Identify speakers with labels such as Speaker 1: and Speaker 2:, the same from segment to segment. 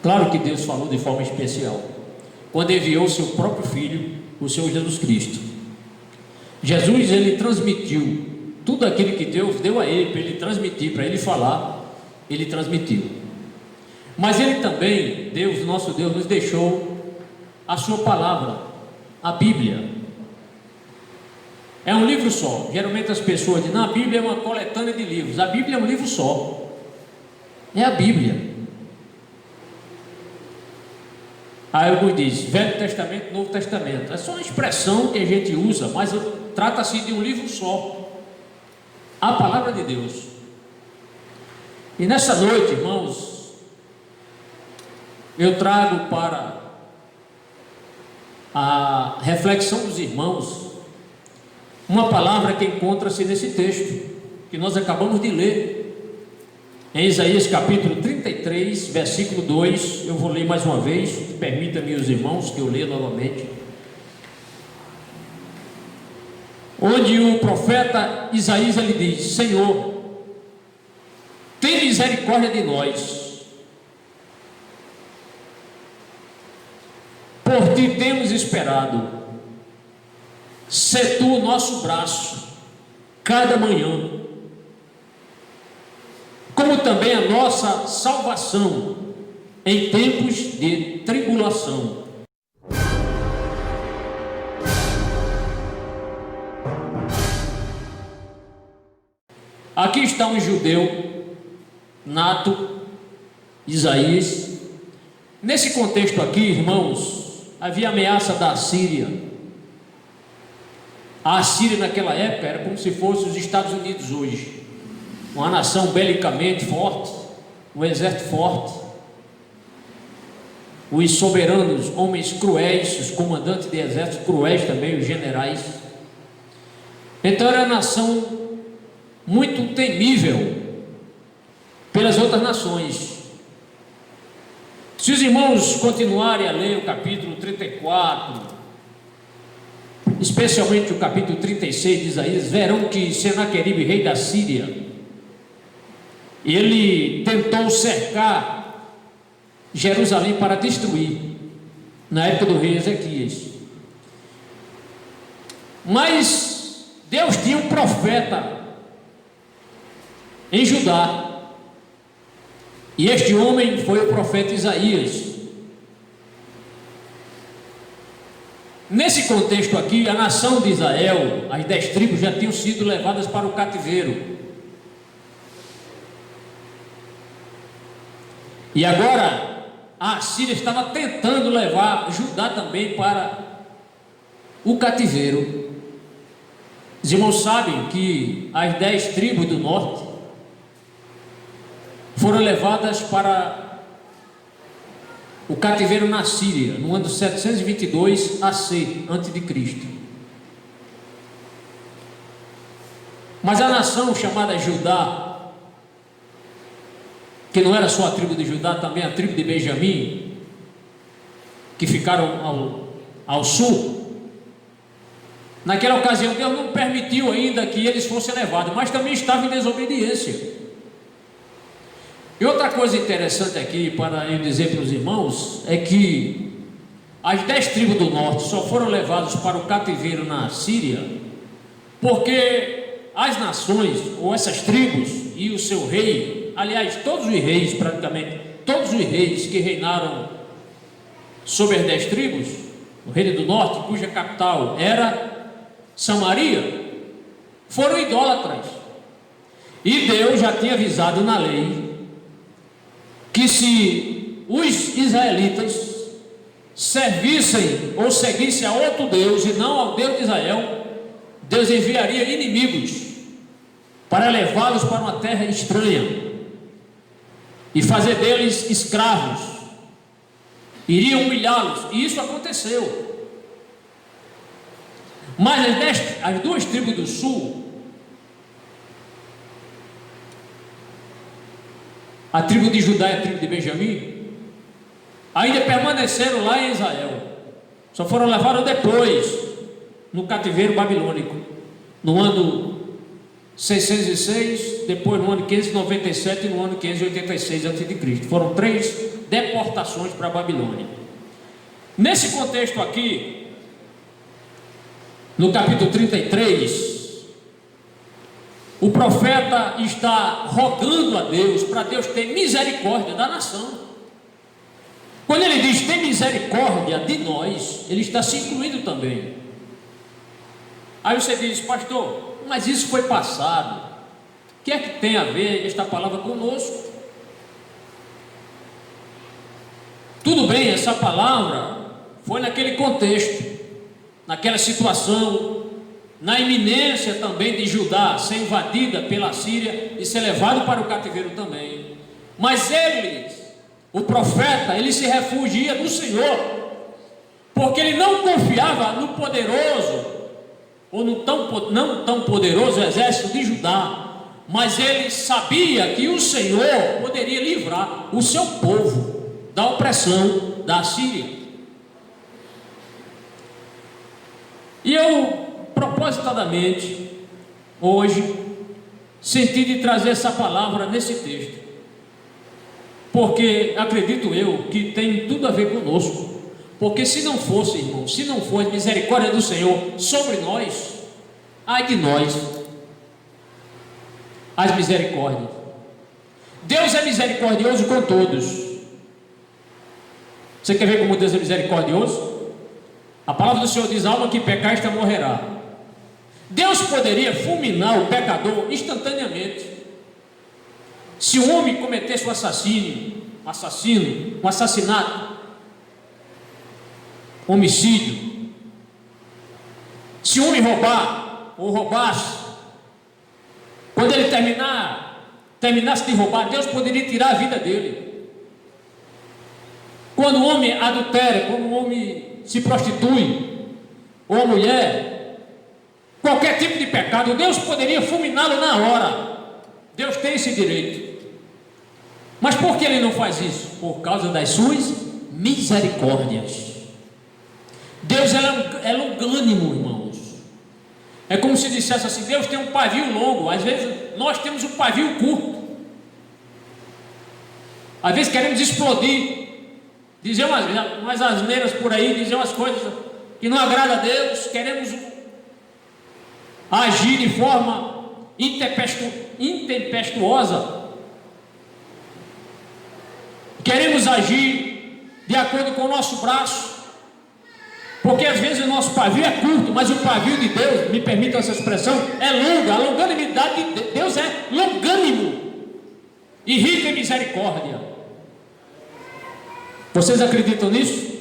Speaker 1: Claro que Deus falou de forma especial, quando enviou o seu próprio Filho, o Senhor Jesus Cristo. Jesus, ele transmitiu tudo aquilo que Deus deu a ele, para ele transmitir, para ele falar, ele transmitiu. Mas ele também, Deus, nosso Deus, nos deixou a sua palavra, a Bíblia. É um livro só. Geralmente as pessoas dizem, não, a Bíblia é uma coletânea de livros. A Bíblia é um livro só. É a Bíblia. Aí alguns dizem, Velho Testamento, Novo Testamento. É só uma expressão que a gente usa, mas trata-se de um livro só. A palavra de Deus. E nessa noite, irmãos, eu trago para a reflexão dos irmãos uma palavra que encontra-se nesse texto que nós acabamos de ler em Isaías capítulo 33, versículo 2. Eu vou ler mais uma vez, permita-me os irmãos que eu leia novamente, onde o profeta Isaías ele diz: Senhor, tem misericórdia de nós, por ti temos esperado, sê tu o nosso braço cada manhã, como também a nossa salvação em tempos de tribulação. Aqui está um judeu nato, Isaías. Nesse contexto aqui, irmãos, havia ameaça da Assíria. A Assíria naquela época era como se fosse os Estados Unidos hoje, uma nação belicamente forte, um exército forte, os soberanos, homens cruéis, os comandantes de exércitos cruéis também, os generais. Então era uma nação muito temível pelas outras nações. Se os irmãos continuarem a ler o capítulo 34, especialmente o capítulo 36 de Isaías, verão que Senaqueribe, rei da Síria, ele tentou cercar Jerusalém para destruir, na época do rei Ezequias. Mas Deus tinha um profeta em Judá, e este homem foi o profeta Isaías. Nesse contexto aqui, a nação de Israel, as 10 tribos já tinham sido levadas para o cativeiro. E agora, a Assíria estava tentando levar Judá também para o cativeiro. Os irmãos sabem que as 10 tribos do norte foram levadas para o cativeiro na Síria, no ano 722 AC, antes de Cristo. Mas a nação chamada Judá, que não era só a tribo de Judá, também a tribo de Benjamim, que ficaram ao sul, naquela ocasião Deus não permitiu ainda que eles fossem levados, mas também estavam em desobediência. E outra coisa interessante aqui, para eu dizer para os irmãos, é que as 10 tribos do norte só foram levadas para o cativeiro na Síria, porque as nações, ou essas tribos e o seu rei, aliás, todos os reis, praticamente, todos os reis que reinaram sobre as 10 tribos, o reino do norte, cuja capital era Samaria, foram idólatras. E Deus já tinha avisado na lei que se os israelitas servissem ou seguissem a outro Deus e não ao Deus de Israel, Deus enviaria inimigos para levá-los para uma terra estranha e fazer deles escravos, iriam humilhá-los, e isso aconteceu. Mas as 2 tribos do sul, a tribo de Judá e a tribo de Benjamim, ainda permaneceram lá em Israel, só foram levados depois, no cativeiro babilônico, no ano 606, depois no ano 597 e no ano 586 a.C. Foram 3 deportações para a Babilônia. Nesse contexto aqui, no capítulo 33, o profeta está rogando a Deus, para Deus ter misericórdia da nação. Quando ele diz tem misericórdia de nós, ele está se incluindo também. Aí você diz, pastor, mas isso foi passado. O que é que tem a ver esta palavra conosco? Tudo bem, essa palavra foi naquele contexto, naquela situação, na iminência também de Judá ser invadida pela Síria e ser levado para o cativeiro também. Mas o profeta, ele se refugia no Senhor, porque ele não confiava no poderoso, ou no não tão poderoso exército de Judá, mas ele sabia que o Senhor poderia livrar o seu povo da opressão da Síria. E eu, propositadamente, hoje, senti de trazer essa palavra nesse texto, porque acredito eu que tem tudo a ver conosco. Porque se não fosse, irmão, se não fosse misericórdia do Senhor sobre nós, ai de nós, as misericórdias. Deus é misericordioso com todos. Você quer ver como Deus é misericordioso? A palavra do Senhor diz: alma que pecar, esta morrerá. Deus poderia fulminar o pecador instantaneamente. Se um homem cometesse um assassinato, homicídio, se um homem roubar ou roubasse, quando ele terminasse de roubar, Deus poderia tirar a vida dele. Quando o homem adultera, quando o homem se prostitui, ou a mulher, qualquer tipo de pecado, Deus poderia fulminá-lo na hora. Deus tem esse direito. Mas por que ele não faz isso? Por causa das suas misericórdias. Deus é longânimo, irmãos. É como se dissesse assim: Deus tem um pavio longo. Às vezes nós temos um pavio curto. Às vezes queremos explodir, dizer umas asneiras por aí, dizer umas coisas que não agrada a Deus. Queremos agir de forma intempestuosa. Queremos agir de acordo com o nosso braço, porque às vezes o nosso pavio é curto, mas o pavio de Deus, me permitam essa expressão, é longa. A longanimidade de Deus é longânimo e rico em misericórdia. Vocês acreditam nisso?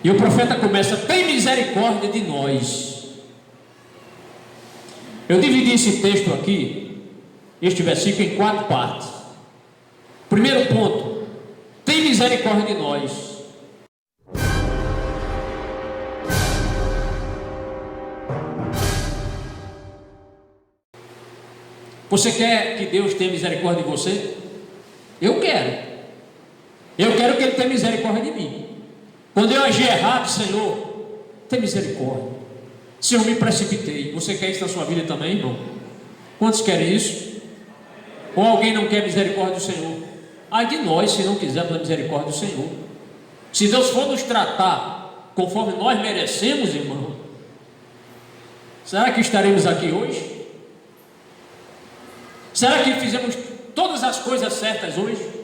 Speaker 1: E o profeta começa: tem misericórdia de nós. Eu dividi esse texto aqui, este versículo, em 4 partes. Primeiro ponto: tem misericórdia de nós. Você quer que Deus tenha misericórdia de você? Eu quero. Eu quero que Ele tenha misericórdia de mim. Quando eu agir errado, Senhor, tem misericórdia. Se eu me precipitei, você quer isso na sua vida também, irmão? Quantos querem isso? Ou alguém não quer misericórdia do Senhor? Ai de nós se não quisermos a misericórdia do Senhor. Se Deus for nos tratar conforme nós merecemos, irmão, será que estaremos aqui hoje? Será que fizemos todas as coisas certas hoje?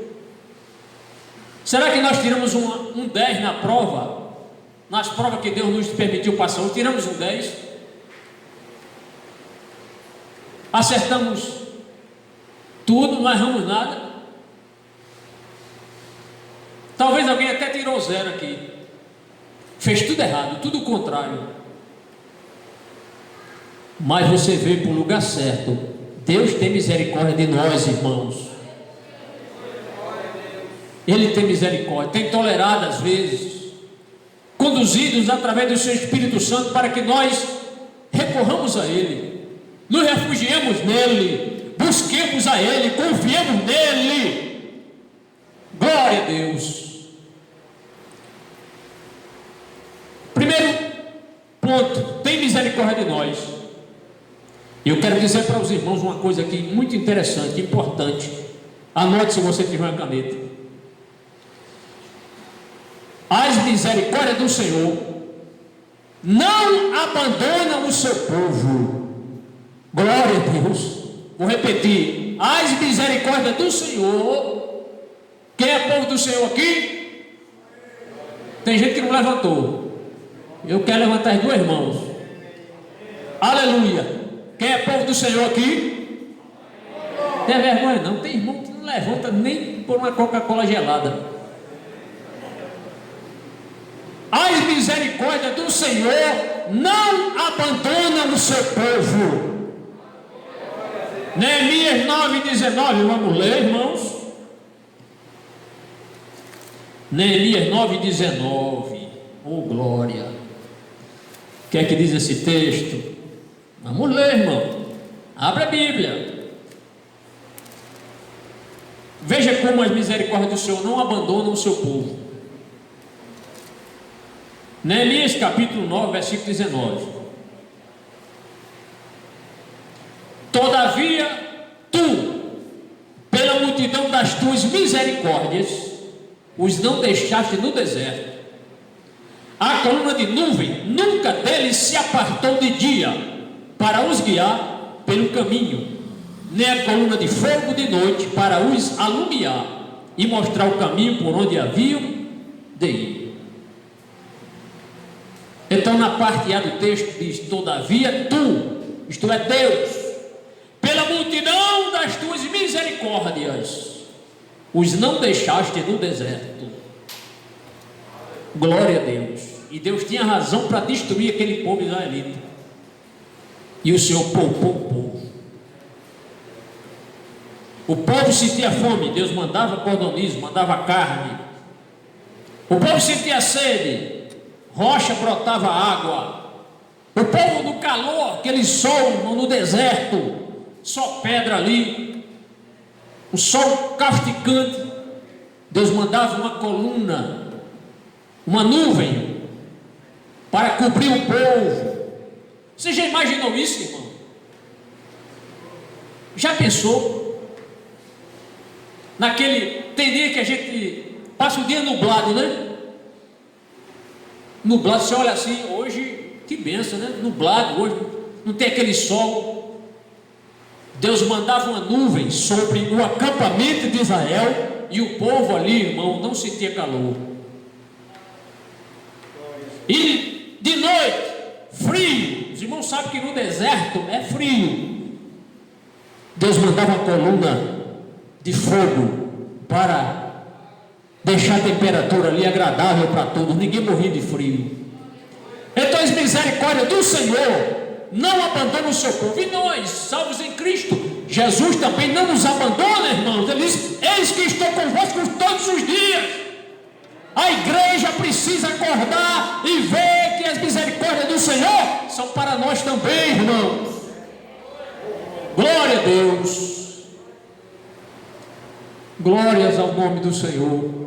Speaker 1: Será que nós tiramos um 10 na prova? Nas provas que Deus nos permitiu passar hoje, tiramos um 10? Acertamos tudo, não erramos nada? Talvez alguém até tirou 0 aqui, fez tudo errado, tudo o contrário. Mas você veio para o lugar certo. Deus tem misericórdia de nós, irmãos. Ele tem misericórdia, tem tolerado às vezes, conduzidos através do seu Espírito Santo, para que nós recorramos a Ele, nos refugiemos nele, busquemos a Ele, confiemos nele. Glória a Deus. Primeiro ponto: tem misericórdia de nós. E eu quero dizer para os irmãos uma coisa aqui muito interessante, importante. Anote se você tiver uma caneta. misericórdias do Senhor não abandonam o seu povo. Glória a Deus. Vou repetir: as misericórdias do Senhor. Quem é povo do Senhor aqui? Tem gente que não levantou. Eu quero levantar as duas mãos. Aleluia. Quem é povo do Senhor aqui? Não tem vergonha não. Tem irmão que não levanta nem por uma Coca-Cola gelada. As misericórdias do Senhor não abandonam o seu povo. Neemias 9,19, vamos ler, irmãos. Neemias 9,19. Oh, glória. O que é que diz esse texto? Vamos ler, irmão. Abra a Bíblia. Veja como as misericórdias do Senhor não abandonam o seu povo. Neemias capítulo 9, versículo 19. Todavia, tu, pela multidão das tuas misericórdias, os não deixaste no deserto. A coluna de nuvem nunca deles se apartou de dia, para os guiar pelo caminho, nem a coluna de fogo de noite, para os alumiar e mostrar o caminho por onde haviam de ir. Então, na parte A do texto diz: todavia tu, isto é Deus, pela multidão das tuas misericórdias, os não deixaste no deserto. Glória a Deus. E Deus tinha razão para destruir aquele povo israelita. E o Senhor poupou o povo. O povo sentia fome, Deus mandava cordonizo, mandava carne. O povo sentia sede, rocha brotava água. O povo no calor, aquele sol no deserto, só pedra ali, o sol causticante, Deus mandava uma coluna, uma nuvem, para cobrir o povo. Você já imaginou isso, irmão? Já pensou? Tem dia que a gente passa o dia nublado, né? Nublado, você olha assim, hoje, que benção, né? Nublado, hoje não tem aquele sol. Deus mandava uma nuvem sobre o acampamento de Israel, e o povo ali, irmão, não sentia calor. E de noite, frio. Os irmãos sabem que no deserto é frio. Deus mandava uma coluna de fogo para deixar a temperatura ali agradável para todos, ninguém morria de frio. Então as misericórdias do Senhor não abandonam o seu povo. E nós, salvos em Cristo, Jesus também não nos abandona, irmãos. Ele diz: eis que estou convosco todos os dias. A igreja precisa acordar e ver que as misericórdias do Senhor são para nós também, irmãos. Glória a Deus. Glórias ao nome do Senhor.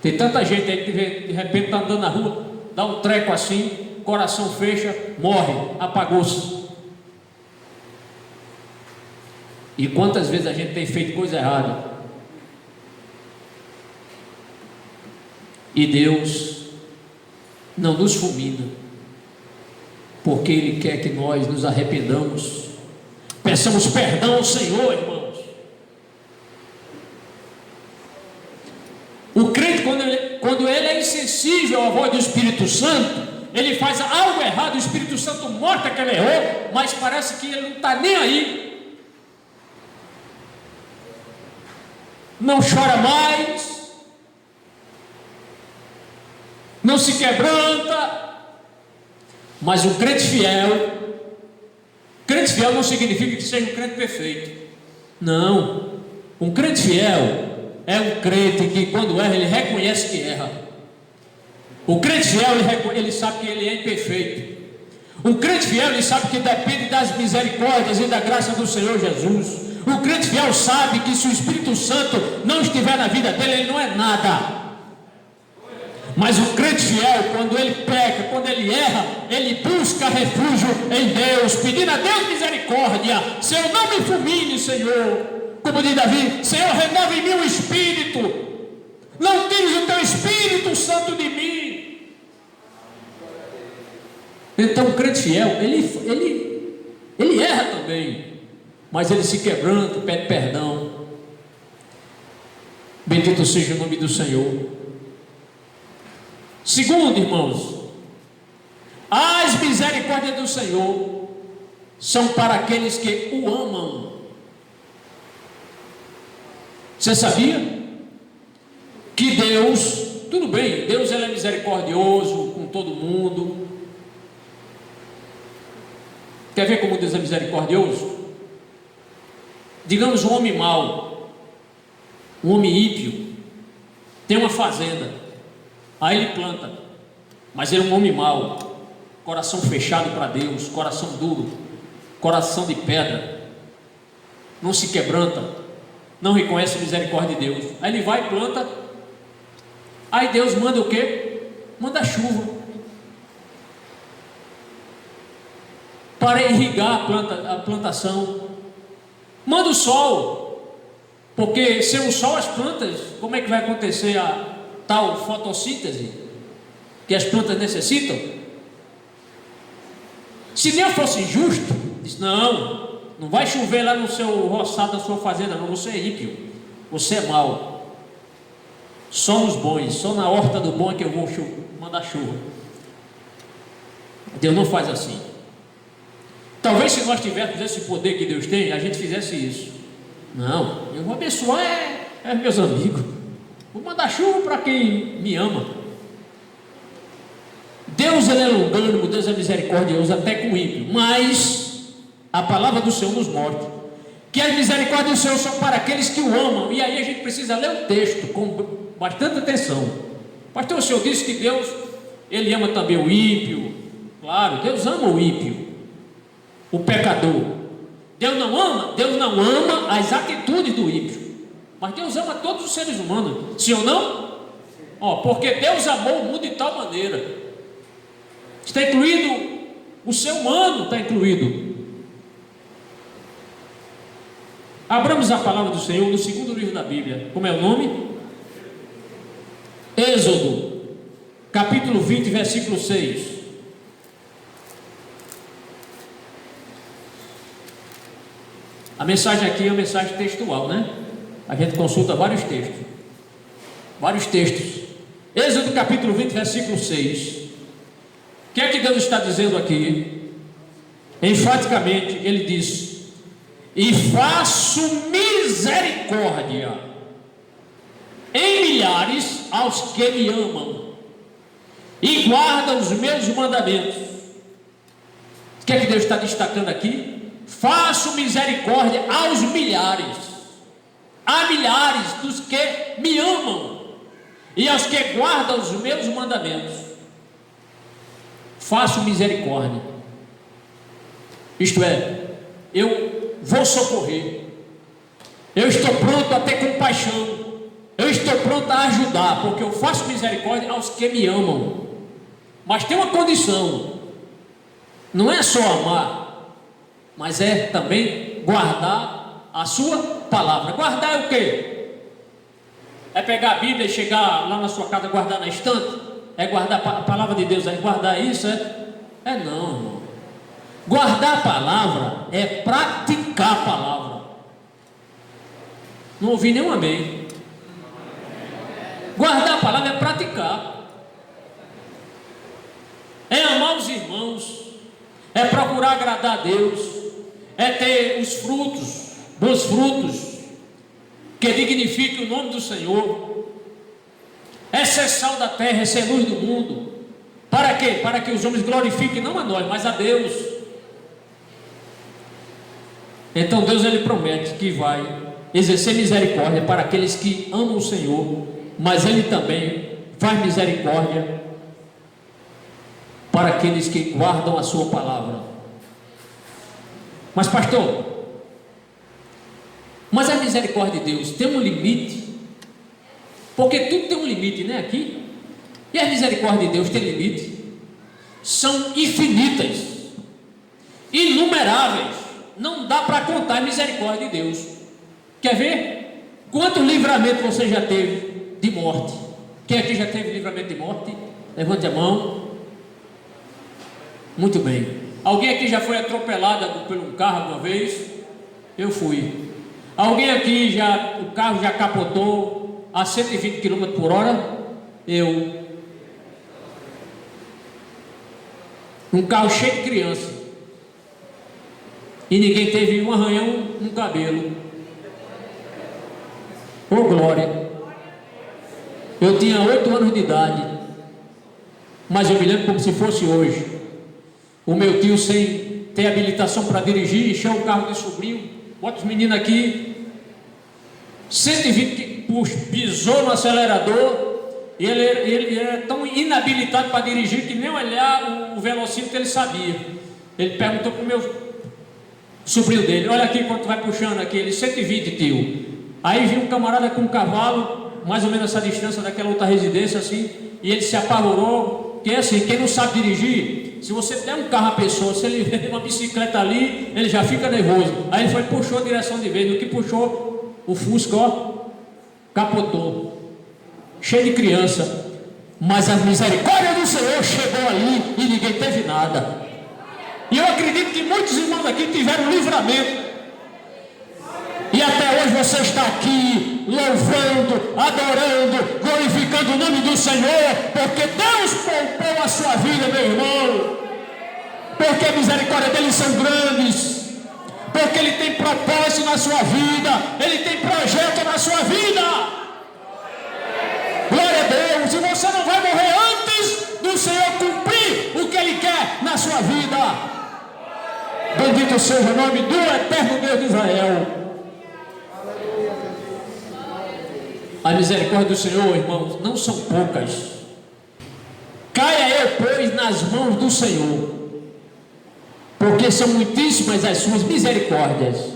Speaker 1: Tem tanta gente aí que de repente está andando na rua, dá um treco assim, coração fecha, morre, apagou-se. E quantas vezes a gente tem feito coisa errada? E Deus não nos fulmina, porque Ele quer que nós nos arrependamos, peçamos perdão ao Senhor, irmãos. O crente, quando ele é insensível à voz do Espírito Santo, ele faz algo errado, o Espírito Santo mostra que ele errou, mas parece que ele não está nem aí, não chora mais, não se quebranta. Mas o crente fiel não significa que seja um crente perfeito, não. Um crente fiel é um crente que quando erra, ele reconhece que erra. O crente fiel, ele sabe que ele é imperfeito. Um crente fiel, ele sabe que depende das misericórdias e da graça do Senhor Jesus. O crente fiel sabe que se o Espírito Santo não estiver na vida dele, ele não é nada. Mas o crente fiel, quando ele peca, quando ele erra, ele busca refúgio em Deus, pedindo a Deus misericórdia. Senhor, não me fulmine, Senhor. Como diz Davi: Senhor, renova em mim o espírito, Não tires o teu Espírito Santo de mim. Então o crente fiel, ele erra também, mas ele se quebranta, pede perdão. Bendito seja o nome do Senhor. Segundo, irmãos, as misericórdias do Senhor são para aqueles que o amam. Você sabia que Deus, tudo bem, Deus ele é misericordioso com todo mundo. Quer ver como Deus é misericordioso? Digamos um homem mau, um homem ímpio, tem uma fazenda, aí ele planta, mas ele é um homem mau, coração fechado para Deus, coração duro, coração de pedra, não se quebranta, não reconhece a misericórdia de Deus. Aí ele vai e planta, aí Deus manda o quê? Manda chuva para irrigar a plantação, manda o sol, porque sem o sol as plantas, como é que vai acontecer a tal fotossíntese que as plantas necessitam? Se Deus fosse justo, diz, não vai chover lá no seu roçado da sua fazenda, não, você é ímpio, você é mau, só nos bons, só na horta do bom é que eu vou mandar chuva. Deus não faz assim. Talvez se nós tivéssemos esse poder que Deus tem, a gente fizesse isso. Não, eu vou abençoar meus amigos, vou mandar chuva para quem me ama. Deus ele é longânimo, Deus é misericordioso até com o ímpio, mas a palavra do Senhor nos mostra que as misericórdias do Senhor são para aqueles que o amam. E aí a gente precisa ler o texto com bastante atenção. Pastor, o Senhor disse que Deus ele ama também o ímpio. Claro, Deus ama o ímpio, o pecador. Deus não ama as atitudes do ímpio, mas Deus ama todos os seres humanos, sim ou não? Porque Deus amou o mundo de tal maneira, está incluído o ser humano, está incluído. Abramos a palavra do Senhor no segundo livro da Bíblia. Como é o nome? Êxodo, capítulo 20, versículo 6. A mensagem aqui é uma mensagem textual, né? A gente consulta vários textos. Êxodo capítulo 20, versículo 6. O que é que Deus está dizendo aqui? Enfaticamente, ele diz: e faço misericórdia em milhares aos que me amam e guardam os meus mandamentos. O que é que Deus está destacando aqui? Faço misericórdia aos milhares, a milhares dos que me amam e aos que guardam os meus mandamentos. Faço misericórdia, isto é, eu vou socorrer, eu estou pronto a ter compaixão, eu estou pronto a ajudar, porque eu faço misericórdia aos que me amam. Mas tem uma condição, não é só amar, mas é também guardar a sua palavra. Guardar é o quê? É pegar a Bíblia e chegar lá na sua casa, guardar na estante? É guardar a palavra de Deus, é guardar isso? Não, irmão. Guardar a palavra é praticar a palavra. Não ouvi nenhum amém. Guardar a palavra é praticar, é amar os irmãos, é procurar agradar a Deus, é ter os frutos, bons frutos, que dignifiquem o nome do Senhor, é ser sal da terra, é ser luz do mundo. Para quê? Para que os homens glorifiquem não a nós, mas a Deus. Então Deus ele promete que vai exercer misericórdia para aqueles que amam o Senhor, mas ele também faz misericórdia para aqueles que guardam a sua palavra. Mas pastor, mas a misericórdia de Deus tem um limite? Porque tudo tem um limite, né, aqui? E a misericórdia de Deus tem limite? São infinitas, inumeráveis, não dá para contar a misericórdia de Deus. Quer ver? Quanto livramento você já teve? de morte. Quem aqui já teve livramento de morte? Levante a mão. Muito bem. Alguém aqui já foi atropelado por um carro alguma vez? Eu fui. Alguém aqui o carro já capotou a 120 km por hora? Eu. Um carro cheio de criança. E ninguém teve um arranhão no cabelo. Ô glória! Eu tinha 8 anos de idade, mas eu me lembro como se fosse hoje. O meu tio, sem ter habilitação para dirigir, encheu o carro de sobrinho, bota os meninos aqui, 120, pisou no acelerador, e ele era tão inabilitado para dirigir que nem olhar o velocímetro ele sabia. Ele perguntou para o meu sobrinho dele: olha aqui quanto vai puxando aqui. Ele: 120, tio. Aí viu um camarada com um cavalo, mais ou menos essa distância daquela outra residência assim, e ele se apavorou, que é assim, quem não sabe dirigir, se você der um carro à pessoa, se ele vê uma bicicleta ali, ele já fica nervoso. Aí ele puxou a direção de vez, no que puxou, o Fusca, ó, capotou, cheio de criança, mas a misericórdia do Senhor chegou ali e ninguém teve nada. E eu acredito que muitos irmãos aqui tiveram livramento. E até hoje você está aqui louvando, adorando, glorificando o nome do Senhor, porque Deus poupou a sua vida, meu irmão. Porque a misericórdia dele são grandes. Porque ele tem propósito na sua vida. Ele tem projeto na sua vida. Glória a Deus. E você não vai morrer antes do Senhor cumprir o que ele quer na sua vida. Bendito seja o nome do eterno Deus de Israel. A misericórdia do Senhor, irmãos, não são poucas. Caia eu, pois, nas mãos do Senhor, porque são muitíssimas as suas misericórdias,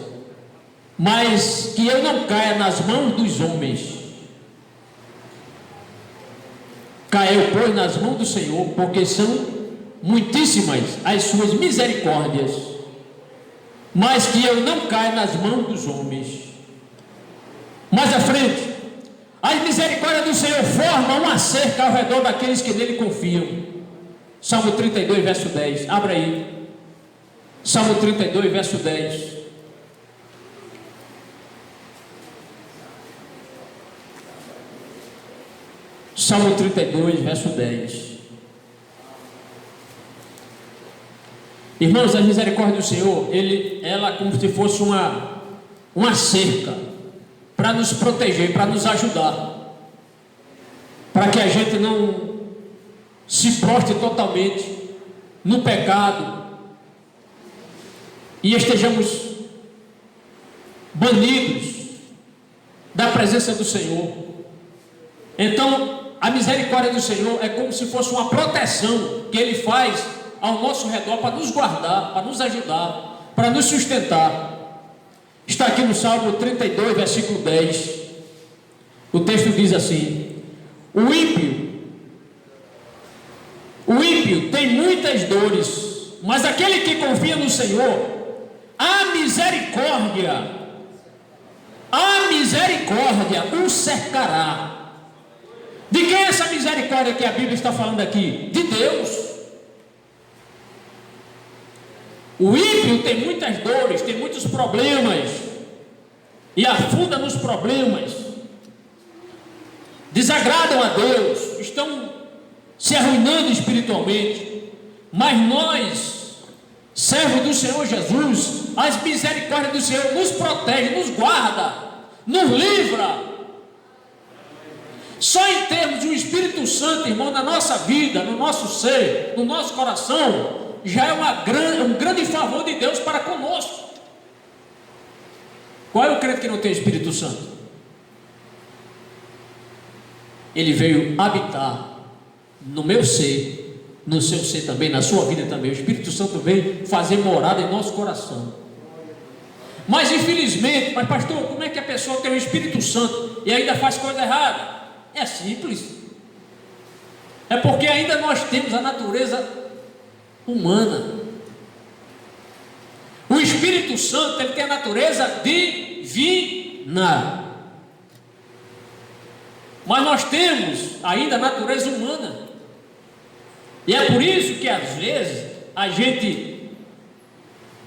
Speaker 1: mas que eu não caia nas mãos dos homens. Caia eu, pois, nas mãos do Senhor, porque são muitíssimas as suas misericórdias, mas que eu não caia nas mãos dos homens. Mais à frente, a misericórdia do Senhor forma uma cerca ao redor daqueles que nele confiam. Salmo 32, verso 10. Abra aí. Salmo 32, verso 10. Salmo 32, verso 10. Irmãos, a misericórdia do Senhor, ela como se fosse uma cerca para nos proteger, para nos ajudar, para que a gente não se prostre totalmente no pecado e estejamos banidos da presença do Senhor. Então, a misericórdia do Senhor é como se fosse uma proteção que Ele faz ao nosso redor para nos guardar, para nos ajudar, para nos sustentar. Está aqui no Salmo 32, versículo 10. O texto diz assim: o ímpio tem muitas dores, mas aquele que confia no Senhor, a misericórdia o cercará. De quem é essa misericórdia que a Bíblia está falando aqui? De Deus. O ímpio tem muitas dores, tem muitos problemas, e afunda nos problemas, desagradam a Deus, estão se arruinando espiritualmente. Mas nós, servos do Senhor Jesus, as misericórdias do Senhor nos protege, nos guarda, nos livra. Só em termos de um Espírito Santo, irmão, na nossa vida, no nosso ser, no nosso coração, já é um grande favor de Deus para conosco. Qual é o crente que não tem Espírito Santo? Ele veio habitar no meu ser, no seu ser também, na sua vida também. O Espírito Santo veio fazer morada em nosso coração. Mas infelizmente, mas pastor, como é que a pessoa tem o Espírito Santo e ainda faz coisa errada? É simples. É porque ainda nós temos a natureza humana. O Espírito Santo, ele tem a natureza divina. Mas nós temos ainda a natureza humana. E é por isso que às vezes a gente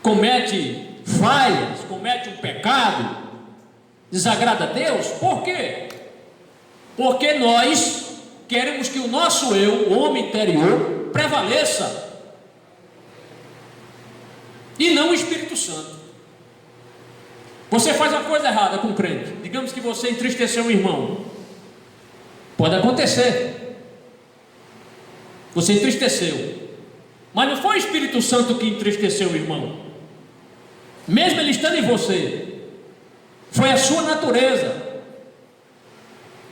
Speaker 1: comete falhas, comete um pecado, desagrada a Deus. Por quê? Porque nós queremos que o nosso eu, o homem interior, prevaleça, e não o Espírito Santo. Você faz uma coisa errada com o crente, digamos que você entristeceu um irmão, pode acontecer, você entristeceu, mas não foi o Espírito Santo que entristeceu o irmão, mesmo ele estando em você, foi a sua natureza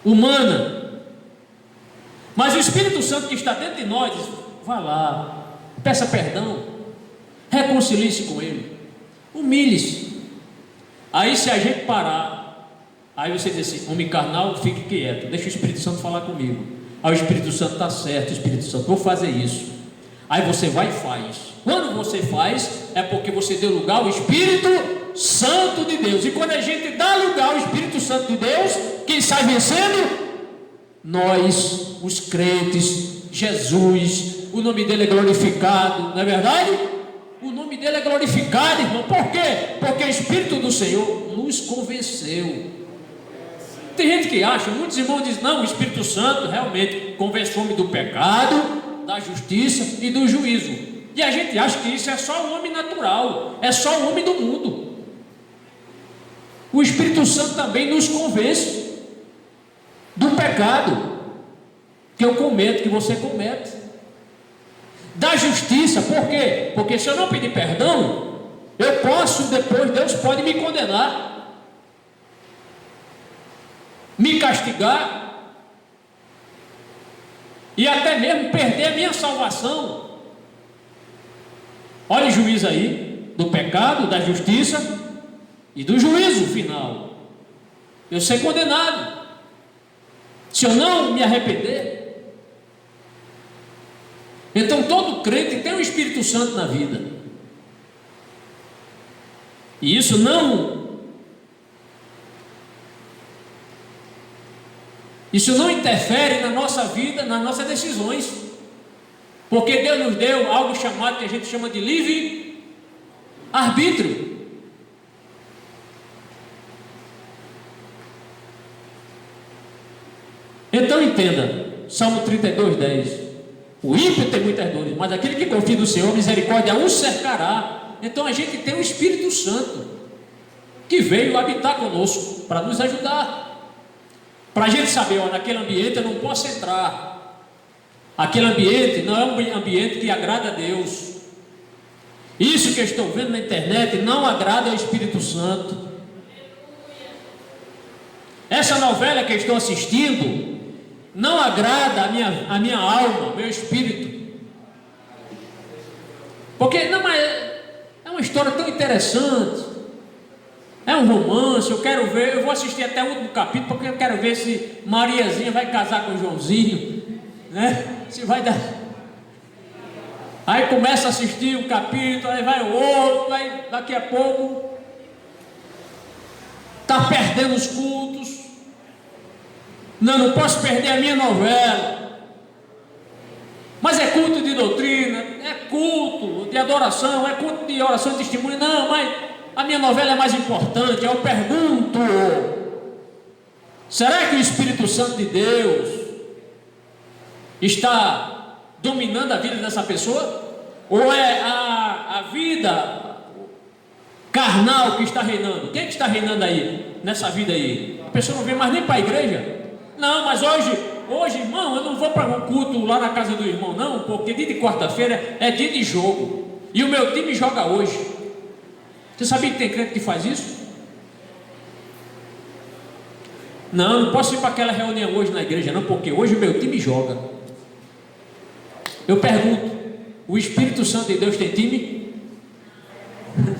Speaker 1: humana. Mas o Espírito Santo que está dentro de nós diz: vá lá, peça perdão, reconcilie-se com ele, humilhe-se. Aí se a gente parar, aí você diz assim: homem carnal, fique quieto, deixa o Espírito Santo falar comigo. Aí o Espírito Santo está certo, o Espírito Santo, vou fazer isso. Aí você vai e faz. Quando você faz, é porque você deu lugar ao Espírito Santo de Deus. E quando a gente dá lugar ao Espírito Santo de Deus, quem sai vencendo? Nós, os crentes, Jesus, o nome dele é glorificado, não é verdade? O nome dele é glorificado, irmão. Por quê? Porque o Espírito do Senhor nos convenceu. Tem gente que acha, muitos irmãos dizem: não, o Espírito Santo realmente convenceu o homem do pecado, da justiça e do juízo. E a gente acha que isso é só o homem natural, é só o homem do mundo. O Espírito Santo também nos convence do pecado que eu cometo, que você comete, da justiça. Por quê? Porque se eu não pedir perdão, eu posso, depois Deus pode me condenar, me castigar e até mesmo perder a minha salvação. Olha o juízo aí, do pecado, da justiça e do juízo final. Eu ser condenado se eu não me arrepender. Então todo crente tem o Espírito Santo na vida, e isso não interfere na nossa vida, nas nossas decisões, porque Deus nos deu algo chamado, que a gente chama de livre arbítrio. Então entenda, Salmo 32:10: o ímpio tem muitas dores, mas aquele que confia no Senhor, misericórdia o cercará. Então a gente tem o Espírito Santo que veio habitar conosco para nos ajudar, para a gente saber: ó, naquele ambiente eu não posso entrar, aquele ambiente não é um ambiente que agrada a Deus, isso que eu estou vendo na internet não agrada ao Espírito Santo, essa novela que eu estou assistindo não agrada a minha alma, meu espírito. Porque não, mas é uma história tão interessante, é um romance, eu quero ver, eu vou assistir até o último capítulo, porque eu quero ver se Mariazinha vai casar com o Joãozinho, né? Se vai dar. Aí começa a assistir um capítulo, aí vai o outro, aí daqui a pouco está perdendo os cultos. Não posso perder a minha novela. Mas é culto de doutrina, é culto de adoração, é culto de oração e testemunho. Não, mas a minha novela é mais importante. Eu pergunto: será que o Espírito Santo de Deus está dominando a vida dessa pessoa? Ou é a vida carnal que está reinando? Quem é que está reinando aí, nessa vida aí? A pessoa não vem mais nem para a igreja. Não, mas hoje, irmão, eu não vou para um culto lá na casa do irmão, não, porque dia de quarta-feira é dia de jogo, e o meu time joga hoje. Você sabia que tem crente que faz isso? Não posso ir para aquela reunião hoje na igreja, não, porque hoje o meu time joga. Eu pergunto: o Espírito Santo de Deus tem time?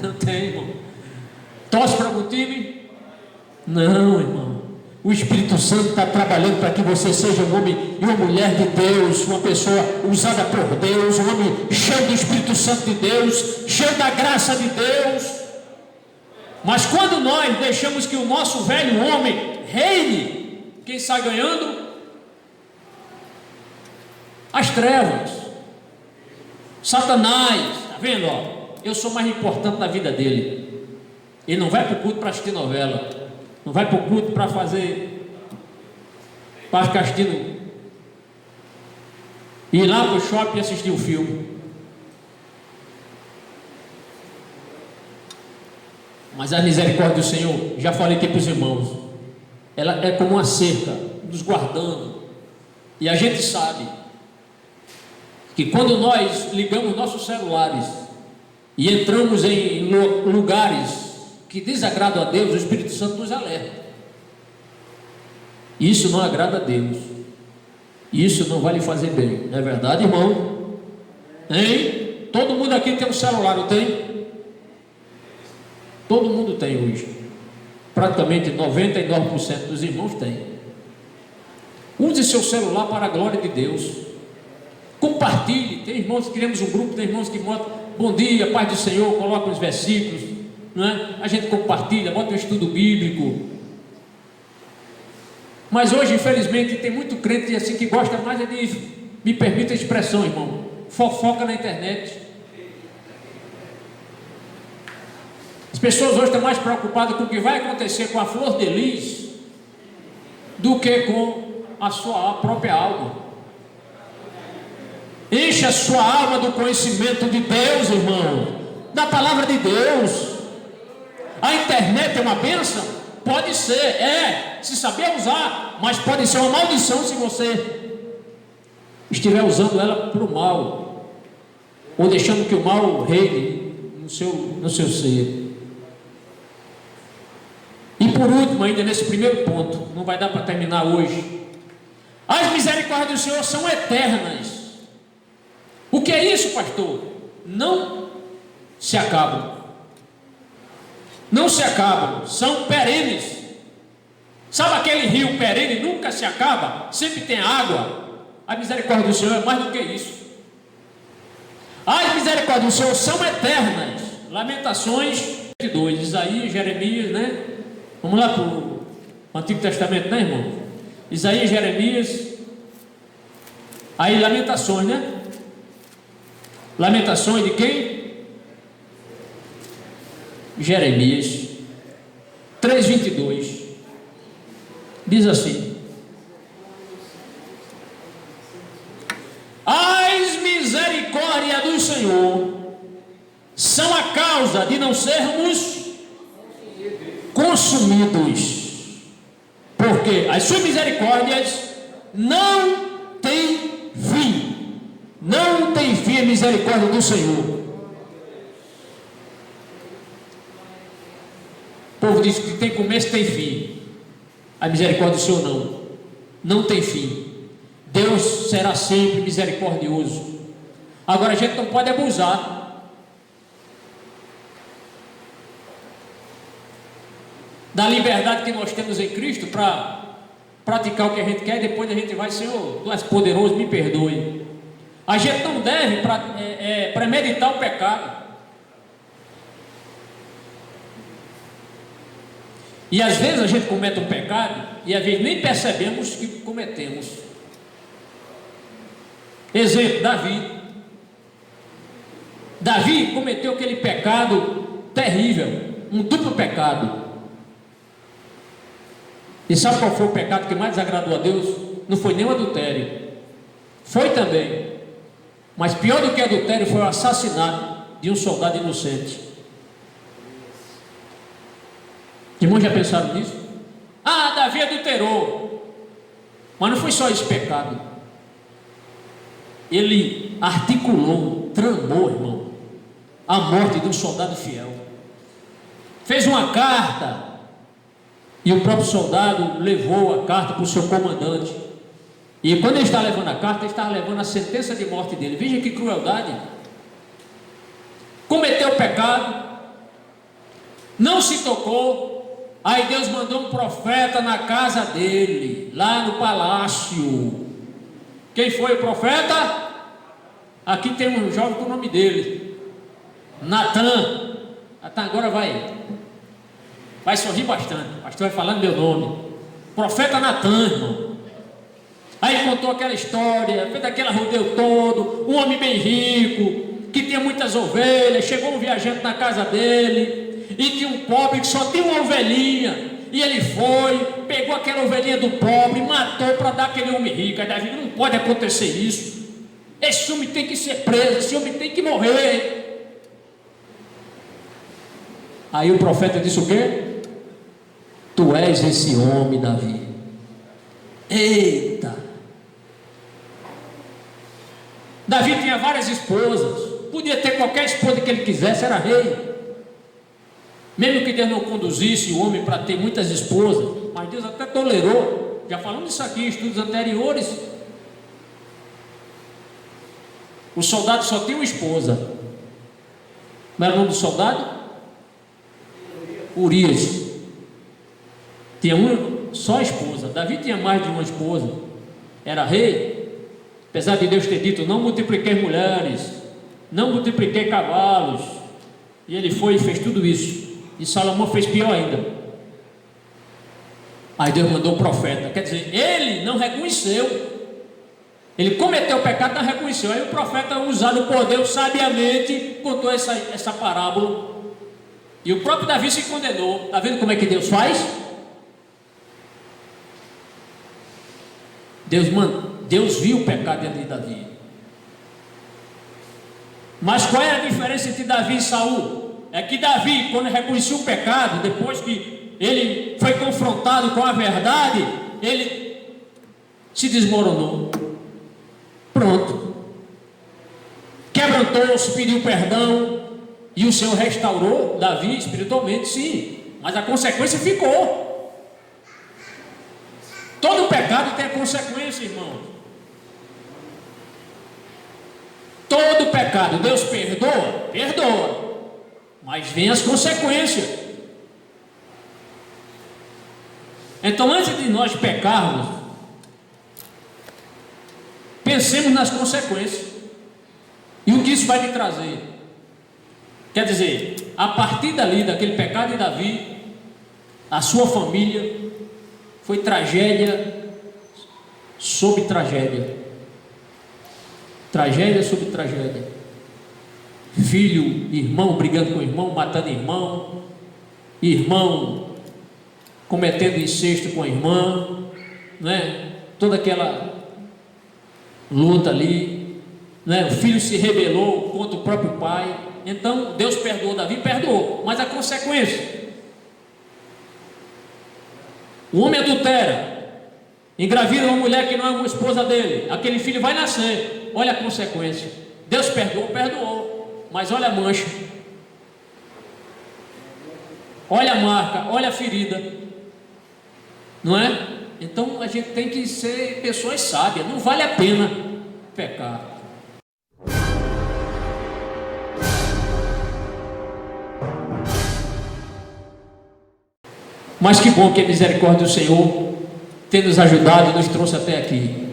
Speaker 1: Não tem, irmão. Torce para algum time? Não, irmão. O Espírito Santo está trabalhando para que você seja um homem e uma mulher de Deus, uma pessoa usada por Deus, um homem cheio do Espírito Santo de Deus, cheio da graça de Deus. Mas quando nós deixamos que o nosso velho homem reine, Quem sai ganhando? As trevas. Satanás, está vendo? Ó, eu sou mais importante na vida dele. Ele não vai para o culto para assistir novela, não vai para o culto para ficar assistindo, ir lá para o shopping e assistir o filme. Mas a misericórdia do Senhor, já falei aqui para os irmãos, ela é como uma cerca, nos guardando. E a gente sabe que quando nós ligamos nossos celulares e entramos em lugares que desagradam a Deus, o Espírito Santo nos alerta. Isso não agrada a Deus. Isso não vai lhe fazer bem. Não é verdade, irmão? Hein? Todo mundo aqui tem um celular, não tem? Todo mundo tem hoje. Praticamente 99% dos irmãos tem. Use seu celular para a glória de Deus. Compartilhe. Tem irmãos que queremos um grupo, tem irmãos que botam bom dia, paz do Senhor, colocam os versículos, não é? A gente compartilha, bota um estudo bíblico. Mas hoje, infelizmente, tem muito crente assim que gosta mais de, me permita a expressão, irmão, fofoca na internet. As pessoas hoje estão mais preocupadas com o que vai acontecer com a flor de lis do que com a sua própria alma. Enche a sua alma do conhecimento de Deus, irmão, da palavra de Deus. A internet é uma bênção? Pode ser, se saber usar, mas pode ser uma maldição se você estiver usando ela para o mal, ou deixando que o mal reine no seu ser. E por último, ainda nesse primeiro ponto, não vai dar para terminar hoje, as misericórdias do Senhor são eternas. O que é isso, pastor? Não se acabam. Não se acabam, são perenes. Sabe aquele rio perene, nunca se acaba, sempre tem água? A misericórdia do Senhor é mais do que isso. As misericórdias do Senhor são eternas. Lamentações 22, Isaías, Jeremias, né? Vamos lá para o Antigo Testamento, né, irmão? Isaías, Jeremias, aí Lamentações, né? Lamentações de quem? Jeremias 3:22 diz assim: as misericórdias do Senhor são a causa de não sermos consumidos, porque as suas misericórdias não têm fim. Não tem fim a misericórdia do Senhor. O povo diz que tem começo, tem fim. A misericórdia do Senhor não tem fim. Deus será sempre misericordioso. Agora a gente não pode abusar da liberdade que nós temos em Cristo para praticar o que a gente quer, e depois a gente vai, Senhor, tu és poderoso, me perdoe. A gente não deve premeditar o pecado. E às vezes a gente comete um pecado e às vezes nem percebemos que cometemos. Exemplo, Davi cometeu aquele pecado terrível, um duplo pecado. E sabe qual foi o pecado que mais desagradou a Deus? Não foi nem o adultério. Foi também. Mas pior do que adultério foi o assassinato de um soldado inocente. Irmãos, já pensaram nisso? Davi adulterou. Mas não foi só esse pecado. Ele articulou, tramou, irmão, a morte de um soldado fiel. Fez uma carta, e o próprio soldado levou a carta para o seu comandante. E quando ele está levando a carta, ele está levando a sentença de morte dele. Veja que crueldade. Cometeu o pecado, não se tocou. Aí Deus mandou um profeta na casa dele, lá no palácio. Quem foi o profeta? Aqui tem um jovem com o nome dele, Natan. Natan agora vai sorrir bastante. O pastor vai falando meu nome. Profeta Natan, irmão. Aí contou aquela história, fez aquele rodeio todo, um homem bem rico, que tinha muitas ovelhas, chegou um viajante na casa dele, e tinha um pobre que só tinha uma ovelhinha, e ele foi, pegou aquela ovelhinha do pobre, matou para dar aquele homem rico. Aí Davi, não pode acontecer isso, esse homem tem que ser preso, esse homem tem que morrer. Aí o profeta disse o quê? Tu és esse homem, Davi. Eita! Davi tinha várias esposas, podia ter qualquer esposa que ele quisesse, era rei. Mesmo que Deus não conduzisse o homem para ter muitas esposas, mas Deus até tolerou. Já falamos isso aqui em estudos anteriores. O soldado só tinha uma esposa. Como era o nome do soldado? Urias. Tinha uma só esposa. Davi tinha mais de uma esposa. Era rei. Apesar de Deus ter dito, não multipliquei mulheres, não multipliquei cavalos. E ele foi e fez tudo isso. E Salomão fez pior ainda. Aí Deus mandou o profeta. Quer dizer, ele não reconheceu. Ele cometeu o pecado, não reconheceu. Aí o profeta, usado por Deus sabiamente, contou essa parábola. E o próprio Davi se condenou. Está vendo como é que Deus faz? Deus viu o pecado dentro de Davi. Mas qual é a diferença entre Davi e Saul? É que Davi, quando reconheceu o pecado, depois que ele foi confrontado com a verdade, ele se desmoronou. Pronto. Quebrantou-se, pediu perdão, e o Senhor restaurou Davi espiritualmente, sim. Mas a consequência ficou. Todo pecado tem a consequência, irmão. Todo pecado, Deus perdoa? Perdoa. Mas vem as consequências. Então, antes de nós pecarmos, pensemos nas consequências. E o que isso vai me trazer? Quer dizer, a partir dali, daquele pecado de Davi, a sua família foi tragédia sobre tragédia. Tragédia sobre tragédia. Filho, irmão brigando com irmão, matando irmão, irmão cometendo incesto com a irmã, né? Toda aquela luta ali, né? O filho se rebelou contra o próprio pai. Então Deus perdoou Davi, perdoou, mas a consequência: o homem adultera, engravida uma mulher que não é uma esposa dele, aquele filho vai nascer. Olha a consequência. Deus perdoou, perdoou, mas olha a mancha, olha a marca, olha a ferida, não é? Então a gente tem que ser pessoas sábias. Não vale a pena pecar. Mas que bom que a misericórdia do Senhor tem nos ajudado e nos trouxe até aqui.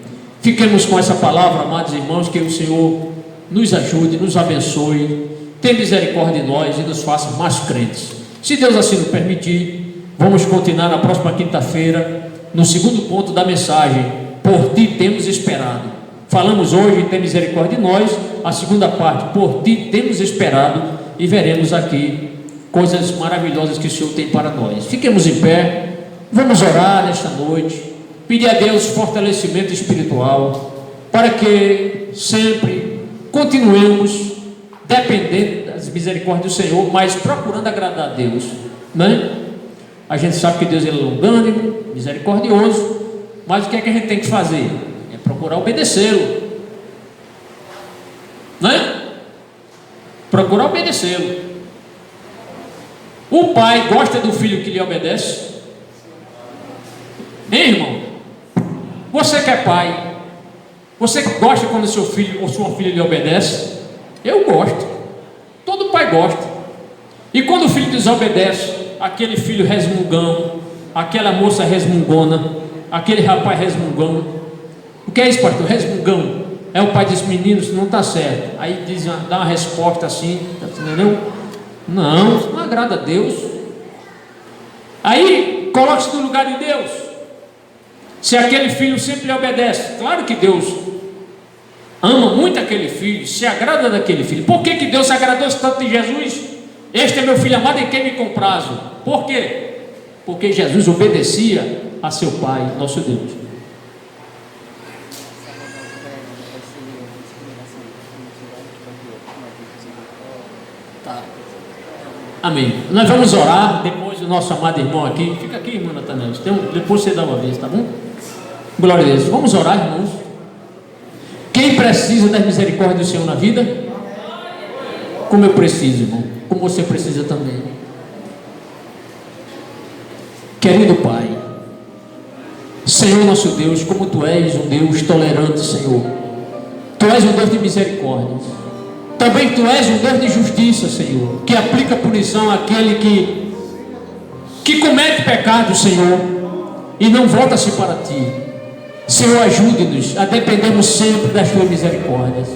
Speaker 1: Fiquemos com essa palavra, amados irmãos, que o Senhor nos ajude, nos abençoe, tenha misericórdia de nós e nos faça mais crentes. Se Deus assim nos permitir, vamos continuar na próxima quinta-feira, no segundo ponto da mensagem: por ti temos esperado. Falamos hoje, tem misericórdia de nós, a segunda parte: por ti temos esperado, e veremos aqui coisas maravilhosas que o Senhor tem para nós. Fiquemos em pé, vamos orar nesta noite, pedir a Deus fortalecimento espiritual, para que sempre continuemos dependendo das misericórdias do Senhor, mas procurando agradar a Deus, né? A gente sabe que Deus é longânimo, misericordioso, mas o que é que a gente tem que fazer? É procurar obedecê-lo, né? Procurar obedecê-lo. O pai gosta do filho que lhe obedece? Hein, irmão? Você que é pai, você gosta quando seu filho ou sua filha lhe obedece? Eu gosto. Todo pai gosta. E quando o filho desobedece, aquele filho resmungão, aquela moça resmungona, aquele rapaz resmungão. O que é isso, pastor? Resmungão. É o pai diz: menino, isso não está certo. Aí diz, dá uma resposta assim, entendeu? Não, isso não agrada a Deus. Aí coloque-se no lugar de Deus. Se aquele filho sempre lhe obedece, claro que Deus ama muito aquele filho, se agrada daquele filho. Por que Deus se agradou tanto de Jesus? Este é meu filho amado em quem me comprazo. Por quê? Porque Jesus obedecia a seu Pai, nosso Deus. Tá. Amém. Nós vamos orar, depois o nosso amado irmão aqui. Fica aqui, irmão Natanel. Depois você dá uma vez, tá bom? Glória a Deus. Vamos orar, irmãos. Quem precisa das misericórdias do Senhor na vida? Como eu preciso, irmão. Como você precisa também. Querido Pai, Senhor nosso Deus, como Tu és um Deus tolerante, Senhor. Tu és um Deus de misericórdia. Também Tu és um Deus de justiça, Senhor, que aplica punição àquele que comete pecado, Senhor, e não volta-se para Ti. Senhor, ajude-nos a dependermos sempre das Tuas misericórdias.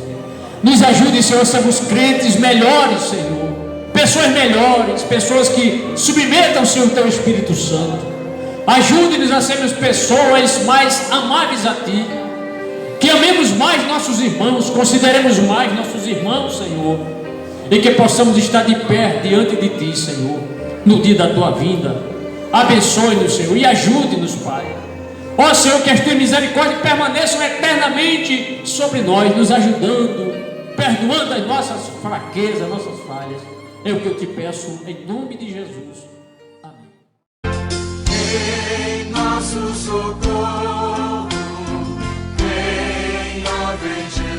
Speaker 1: Nos ajude, Senhor, a sermos crentes melhores, Senhor. Pessoas melhores, pessoas que submetam-se ao Teu Espírito Santo. Ajude-nos a sermos pessoas mais amáveis a Ti. Que amemos mais nossos irmãos, consideremos mais nossos irmãos, Senhor. E que possamos estar de pé diante de Ti, Senhor, no dia da Tua vinda. Abençoe-nos, Senhor, e ajude-nos, Pai. Ó Senhor, que as Tuas misericórdias permaneçam eternamente sobre nós, nos ajudando, perdoando as nossas fraquezas, nossas falhas. É o que eu te peço em nome de Jesus. Amém.
Speaker 2: Em nosso socorro, venha, vem Jesus.